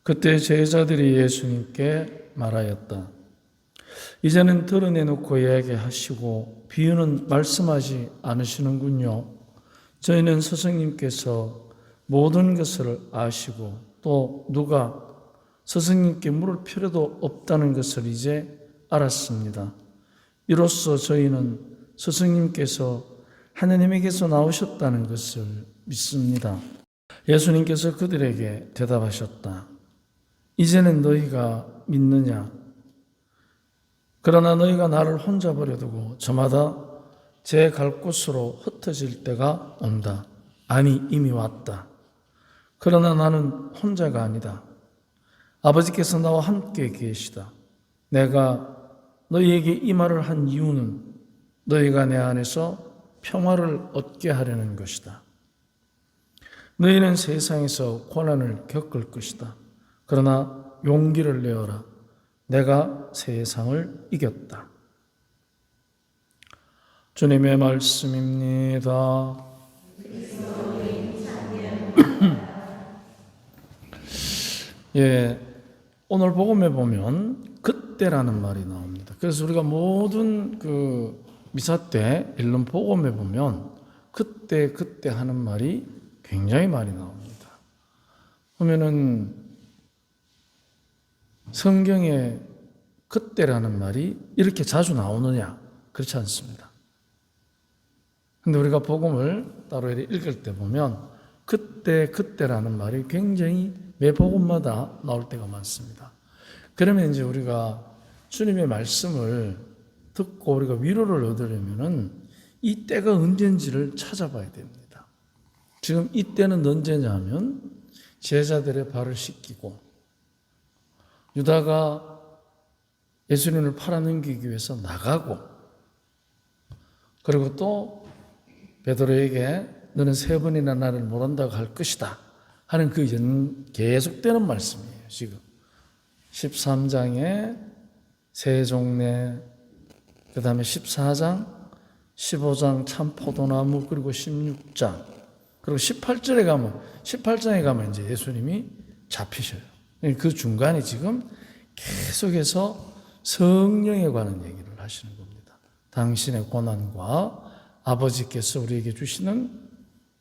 그때 제자들이 예수님께 말하였다. 이제는 드러내놓고 이야기하시고 비유는 말씀하지 않으시는군요. 저희는 스승님께서 모든 것을 아시고 또 누가 스승님께 물을 필요도 없다는 것을 이제 알았습니다. 이로써 저희는 스승님께서 하나님에게서 나오셨다는 것을 믿습니다. 예수님께서 그들에게 대답하셨다. 이제는 너희가 믿느냐? 그러나 너희가 나를 혼자 버려두고 저마다 제 갈 곳으로 흩어질 때가 온다. 아니, 이미 왔다. 그러나 나는 혼자가 아니다. 아버지께서 나와 함께 계시다. 내가 너희에게 이 말을 한 이유는 너희가 내 안에서 평화를 얻게 하려는 것이다. 너희는 세상에서 고난을 겪을 것이다. 그러나 용기를 내어라. 내가 세상을 이겼다. 주님의 말씀입니다. 예, 오늘 복음에 보면 그때라는 말이 나옵니다. 그래서 우리가 모든 미사 때 읽는 복음에 보면 그때 하는 말이 굉장히 많이 나옵니다. 그러면은 성경에 그때라는 말이 이렇게 자주 나오느냐? 그렇지 않습니다. 근데 우리가 복음을 따로 읽을 때 보면 그때라는 말이 굉장히 매 복음마다 나올 때가 많습니다. 그러면 이제 우리가 주님의 말씀을 듣고 우리가 위로를 얻으려면은 이 때가 언제인지를 찾아봐야 됩니다. 지금 이 때는 언제냐 하면 제자들의 발을 씻기고 유다가 예수님을 팔아넘기기 위해서 나가고 그리고 또 베드로에게 너는 3번이나 나를 모른다고 할 것이다 하는 계속되는 말씀이에요. 지금 13장에 새 종래, 그 다음에 14장, 15장 참 포도나무, 그리고 16장, 그리고 18장에 가면 이제 예수님이 잡히셔요. 그 중간에 지금 계속해서 성령에 관한 얘기를 하시는 겁니다. 당신의 고난과 아버지께서 우리에게 주시는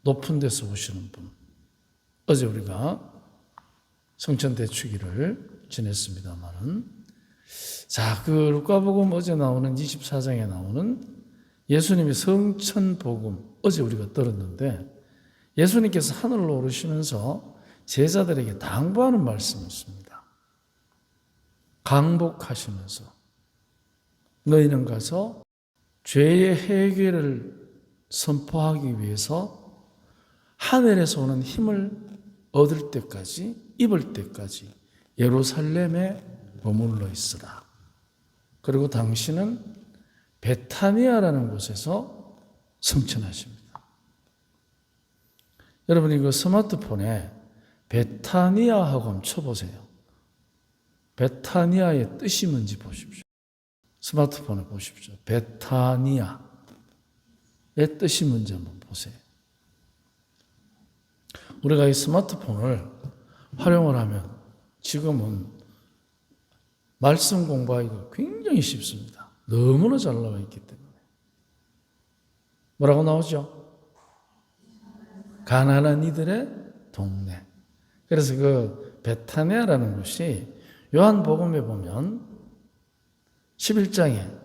높은 데서 오시는 분. 어제 우리가 성천대축일을 지냈습니다만은, 자, 루카복음 어제 나오는 24장에 나오는 예수님의 성천복음, 어제 우리가 들었는데, 예수님께서 하늘로 오르시면서 제자들에게 당부하는 말씀이 있습니다. 강복하시면서 너희는 가서 죄의 해결을 선포하기 위해서 하늘에서 오는 힘을 얻을 때까지, 입을 때까지 예루살렘에 머물러 있으라. 그리고 당신은 베타니아라는 곳에서 성천하십니다. 여러분 이거 스마트폰에 베타니아하고 한번 쳐보세요. 베타니아의 뜻이 뭔지 보십시오. 스마트폰에 보십시오. 베타니아의 뜻이 뭔지 한번 보세요. 우리가 이 스마트폰을 활용을 하면 지금은 말씀 공부하기가 굉장히 쉽습니다. 너무나 잘 나와 있기 때문에. 뭐라고 나오죠? 가난한 이들의 동네. 그래서 베타니아라는 곳이 요한복음에 보면 11장에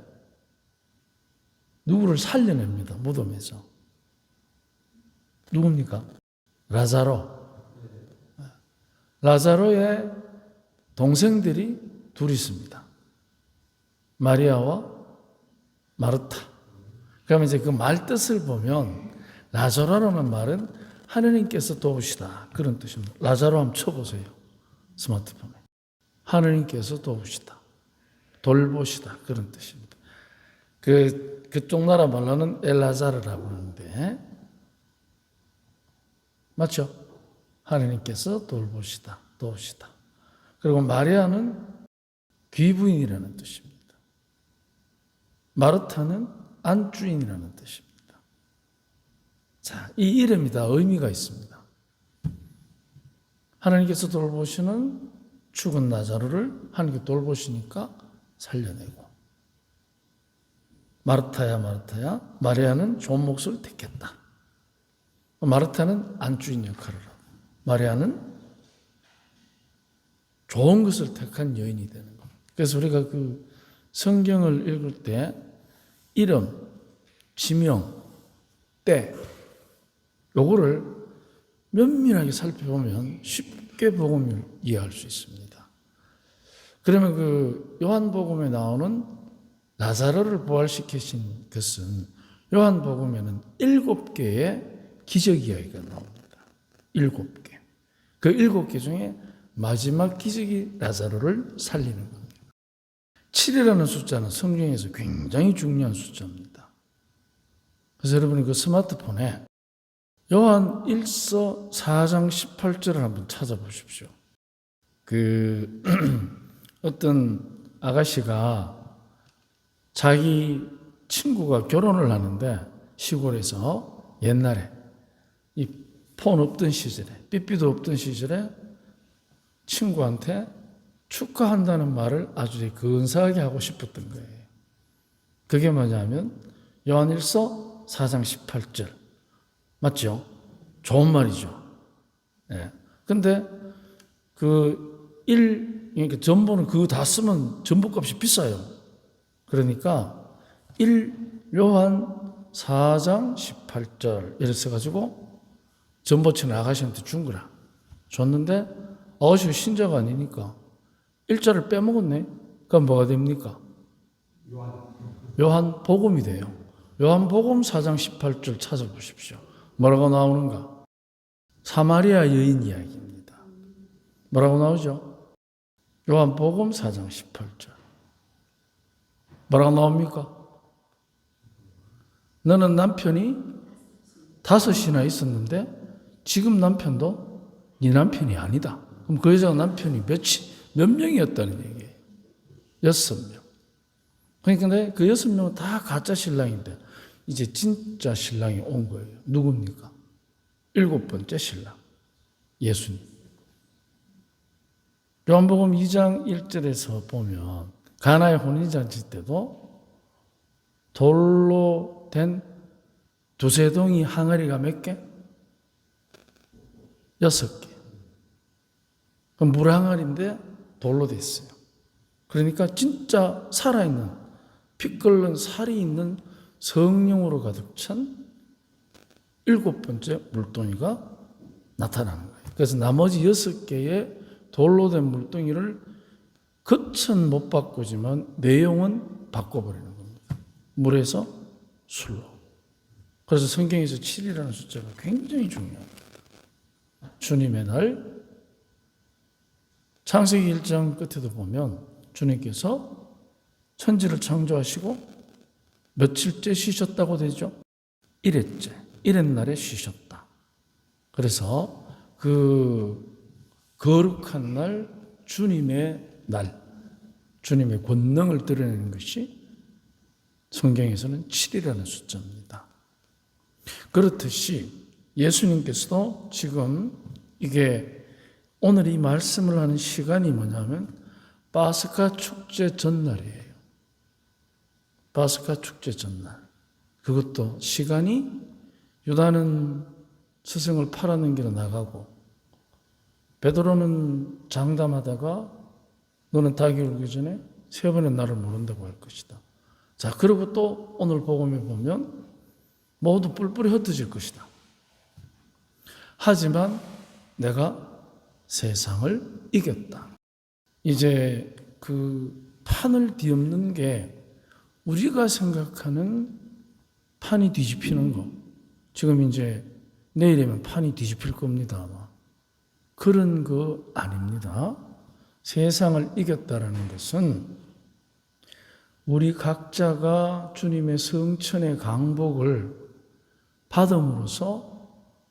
누구를 살려냅니다. 무덤에서. 누굽니까? 라자로. 라자로의 동생들이 둘이 있습니다. 마리아와 마르타. 그러면 이제 그 말 뜻을 보면 라자로라는 말은 하느님께서 도우시다. 그런 뜻입니다. 라자로 한번 쳐보세요. 스마트폰에. 하느님께서 도우시다. 돌보시다. 그런 뜻입니다. 그쪽 나라 말로는 엘라자르라고 하는데, 맞죠? 하느님께서 돌보시다. 도우시다. 그리고 마리아는 귀부인이라는 뜻입니다. 마르타는 안주인이라는 뜻입니다. 자, 이 이름이 다 의미가 있습니다. 하나님께서 돌보시는 죽은 나자로를 하나님께 돌보시니까 살려내고, 마르타야 마르타야 마리아는 좋은 몫을 택했다. 마르타는 안주인 역할을 하고 마리아는 좋은 것을 택한 여인이 되는 겁니다. 그래서 우리가 그 성경을 읽을 때 이름, 지명, 때 요거를 면밀하게 살펴보면 쉽게 복음을 이해할 수 있습니다. 그러면 그 요한복음에 나오는 나사로를 부활시키신 것은 요한복음에는 7개의 기적 이야기가 나옵니다. 7개. 그 7개 중에 마지막 기적이 나사로를 살리는 겁니다. 7이라는 숫자는 성경에서 굉장히 중요한 숫자입니다. 그래서 여러분이 그 스마트폰에 요한 1서 4장 18절을 한번 찾아보십시오. 그 어떤 아가씨가 자기 친구가 결혼을 하는데 시골에서 옛날에 이 폰 없던 시절에 삐삐도 없던 시절에 친구한테 축하한다는 말을 아주 근사하게 하고 싶었던 거예요. 그게 뭐냐면 요한일서 4장 18절 맞죠? 좋은 말이죠. 예. 근데 그 그러니까 전보는 그거 다 쓰면 전보값이 비싸요. 그러니까 1요한 4장 18절 이렇게 써가지고 전보치는 아가씨한테 준 거라. 줬는데 아가씨가 신자가 아니니까 일자를 빼먹었네. 그럼 뭐가 됩니까? 요한복음이 돼요. 요한복음 4장 18절 찾아보십시오. 뭐라고 나오는가? 사마리아 여인 이야기입니다. 뭐라고 나오죠? 요한복음 4장 18절. 뭐라고 나옵니까? 너는 남편이 5이나 있었는데 지금 남편도 네 남편이 아니다. 그럼 그 여자가 남편이 몇 명이었다는 얘기예요? 6명. 그러니까 그 6명은 다 가짜 신랑인데 이제 진짜 신랑이 온 거예요. 누굽니까? 7번째 신랑. 예수님. 요한복음 2장 1절에서 보면 가나의 혼인잔치 때도 돌로 된 두세 동이 항아리가 몇 개? 6개. 그럼 물 항아리인데 돌로 됐어요. 그러니까 진짜 살아있는 피 끓는 살이 있는 성령으로 가득 찬 7번째 물동이가 나타나는 거예요. 그래서 나머지 6개의 돌로 된 물동이를 겉은 못 바꾸지만 내용은 바꿔버리는 겁니다. 물에서 술로. 그래서 성경에서 7이라는 숫자가 굉장히 중요합니다. 주님의 날, 창세기 1장 끝에도 보면 주님께서 천지를 창조하시고 며칠째 쉬셨다고 되죠? 1회째, 1회 쉬셨다. 그래서 그 거룩한 날, 주님의 날, 주님의 권능을 드러내는 것이 성경에서는 7이라는 숫자입니다. 그렇듯이 예수님께서도 지금 이게 오늘 이 말씀을 하는 시간이 뭐냐면 파스카 축제 전날이에요. 파스카 축제 전날. 그것도 시간이 유다는 스승을 팔아넘기러 나가고 베드로는 장담하다가 너는 닭이 울기 전에 3번의 나를 모른다고 할 것이다. 자, 그리고 또 오늘 복음에 보면 모두 뿔뿔이 흩어질 것이다. 하지만 내가 세상을 이겼다. 이제 그 판을 뒤엎는 게 우리가 생각하는 판이 뒤집히는 거. 지금 이제 내일이면 판이 뒤집힐 겁니다. 아마. 그런 거 아닙니다. 세상을 이겼다라는 것은 우리 각자가 주님의 성천의 강복을 받음으로써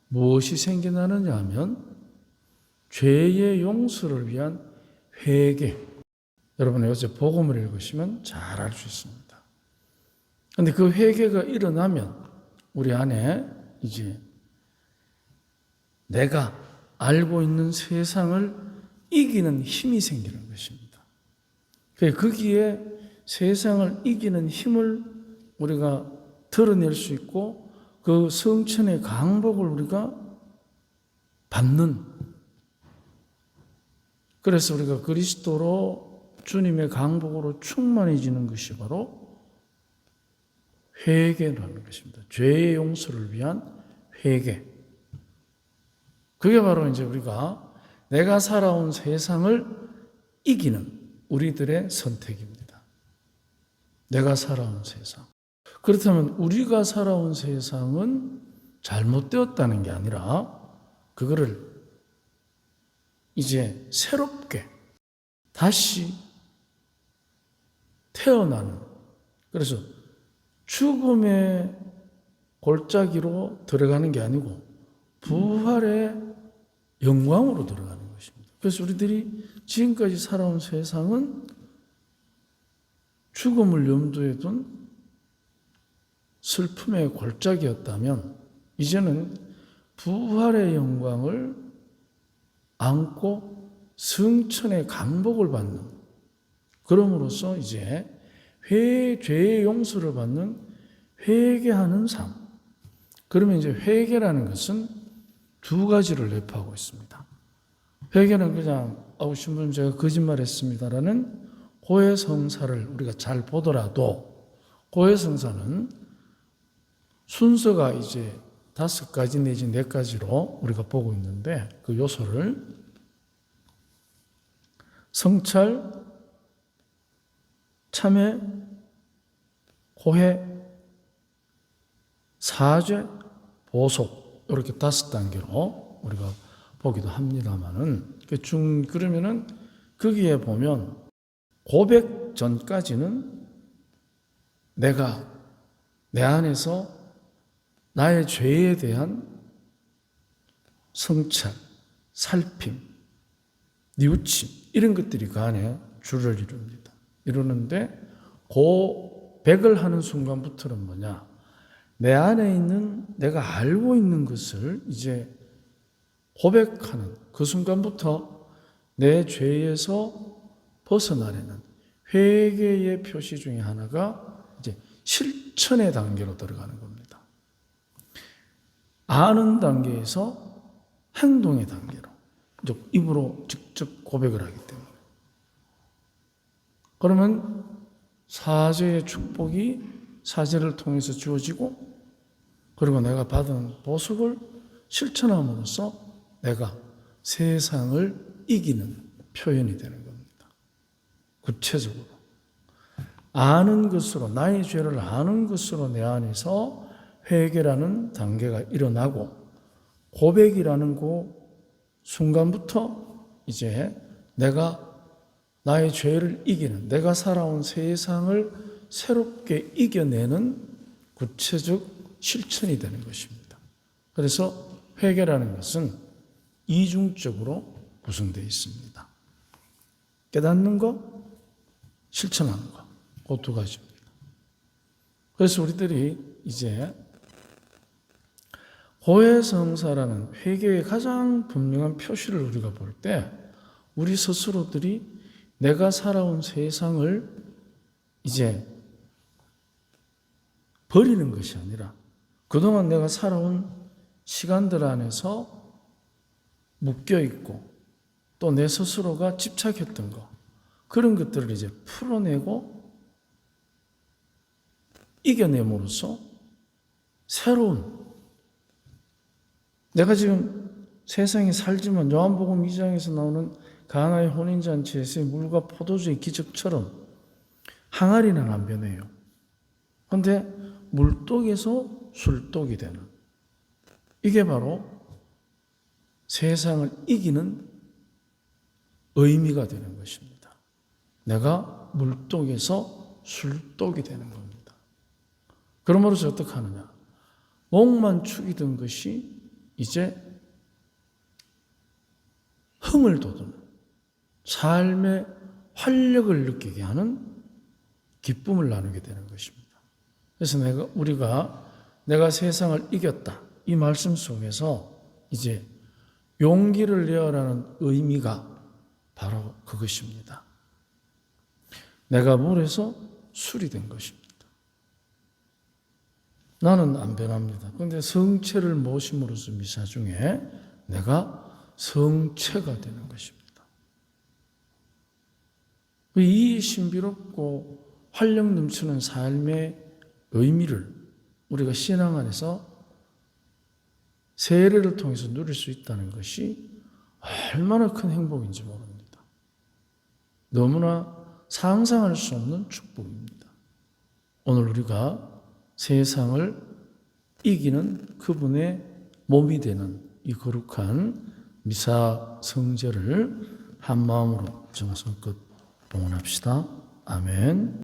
무엇이 생겨나느냐 하면 죄의 용서를 위한 회개. 여러분 요새 복음을 읽으시면 잘 알 수 있습니다. 그런데 그 회개가 일어나면 우리 안에 이제 내가 알고 있는 세상을 이기는 힘이 생기는 것입니다. 거기에 세상을 이기는 힘을 우리가 드러낼 수 있고 그 성천의 강복을 우리가 받는, 그래서 우리가 그리스도로 주님의 강복으로 충만해지는 것이 바로 회개라는 것입니다. 죄의 용서를 위한 회개. 그게 바로 이제 우리가 내가 살아온 세상을 이기는 우리들의 선택입니다. 내가 살아온 세상. 그렇다면 우리가 살아온 세상은 잘못되었다는 게 아니라 그거를 이제 새롭게 다시 태어나는, 그래서 죽음의 골짜기로 들어가는 게 아니고 부활의 영광으로 들어가는 것입니다. 그래서 우리들이 지금까지 살아온 세상은 죽음을 염두에 둔 슬픔의 골짜기였다면 이제는 부활의 영광을 안고 성천의 강복을 받는, 그럼으로써 이제 죄의 용서를 받는 회개하는 삶. 그러면 이제 회개라는 것은 두 가지를 내포하고 있습니다. 회개는 그냥 신부님 제가 거짓말했습니다라는 고해성사를 우리가 잘 보더라도 고해성사는 순서가 이제 5가지 내지 4가지로 우리가 보고 있는데 그 요소를 성찰, 참회, 고해, 사죄, 보속, 이렇게 5단계로 우리가 보기도 합니다만은 그러면은 거기에 보면 고백 전까지는 내가 내 안에서 나의 죄에 대한 성찰, 살핌, 뉘우침 이런 것들이 그 안에 줄을 이루는데 고백을 하는 순간부터는 뭐냐? 내 안에 있는 내가 알고 있는 것을 이제 고백하는 그 순간부터 내 죄에서 벗어나려는 회개의 표시 중에 하나가 이제 실천의 단계로 들어가는 겁니다. 아는 단계에서 행동의 단계로 이제 입으로 직접 고백을 하기 때문에, 그러면 사죄의 축복이 사죄를 통해서 주어지고 그리고 내가 받은 보석을 실천함으로써 내가 세상을 이기는 표현이 되는 겁니다. 구체적으로 아는 것으로, 나의 죄를 아는 것으로 내 안에서 회개라는 단계가 일어나고 고백이라는 그 순간부터 이제 내가 나의 죄를 이기는, 내가 살아온 세상을 새롭게 이겨내는 구체적 실천이 되는 것입니다. 그래서 회개라는 것은 이중적으로 구성되어 있습니다. 깨닫는 것, 실천하는 것, 그 2가지입니다. 그래서 우리들이 이제 고해성사라는 회개의 가장 분명한 표시를 우리가 볼 때 우리 스스로들이 내가 살아온 세상을 이제 버리는 것이 아니라 그동안 내가 살아온 시간들 안에서 묶여있고 또 내 스스로가 집착했던 것, 그런 것들을 이제 풀어내고 이겨냄으로써 새로운, 내가 지금 세상에 살지만 요한복음 2장에서 나오는 가나의 혼인잔치에서의 물과 포도주의 기적처럼 항아리는 안 변해요. 그런데 물독에서 술독이 되는, 이게 바로 세상을 이기는 의미가 되는 것입니다. 내가 물독에서 술독이 되는 겁니다. 그러므로서 어떻게 하느냐? 목만 축이던 것이 이제 흥을 돋우는, 삶의 활력을 느끼게 하는 기쁨을 나누게 되는 것입니다. 그래서 우리가 내가 세상을 이겼다, 이 말씀 속에서 이제 용기를 내어라는 의미가 바로 그것입니다. 내가 물에서 술이 된 것입니다. 나는 안 변합니다. 그런데 성체를 모심으로써 미사 중에 내가 성체가 되는 것입니다. 이 신비롭고 활력 넘치는 삶의 의미를 우리가 신앙 안에서 세례를 통해서 누릴 수 있다는 것이 얼마나 큰 행복인지 모릅니다. 너무나 상상할 수 없는 축복입니다. 오늘 우리가 세상을 이기는 그분의 몸이 되는 이 거룩한 미사 성제를 한 마음으로 정성껏 봉헌합시다. 아멘.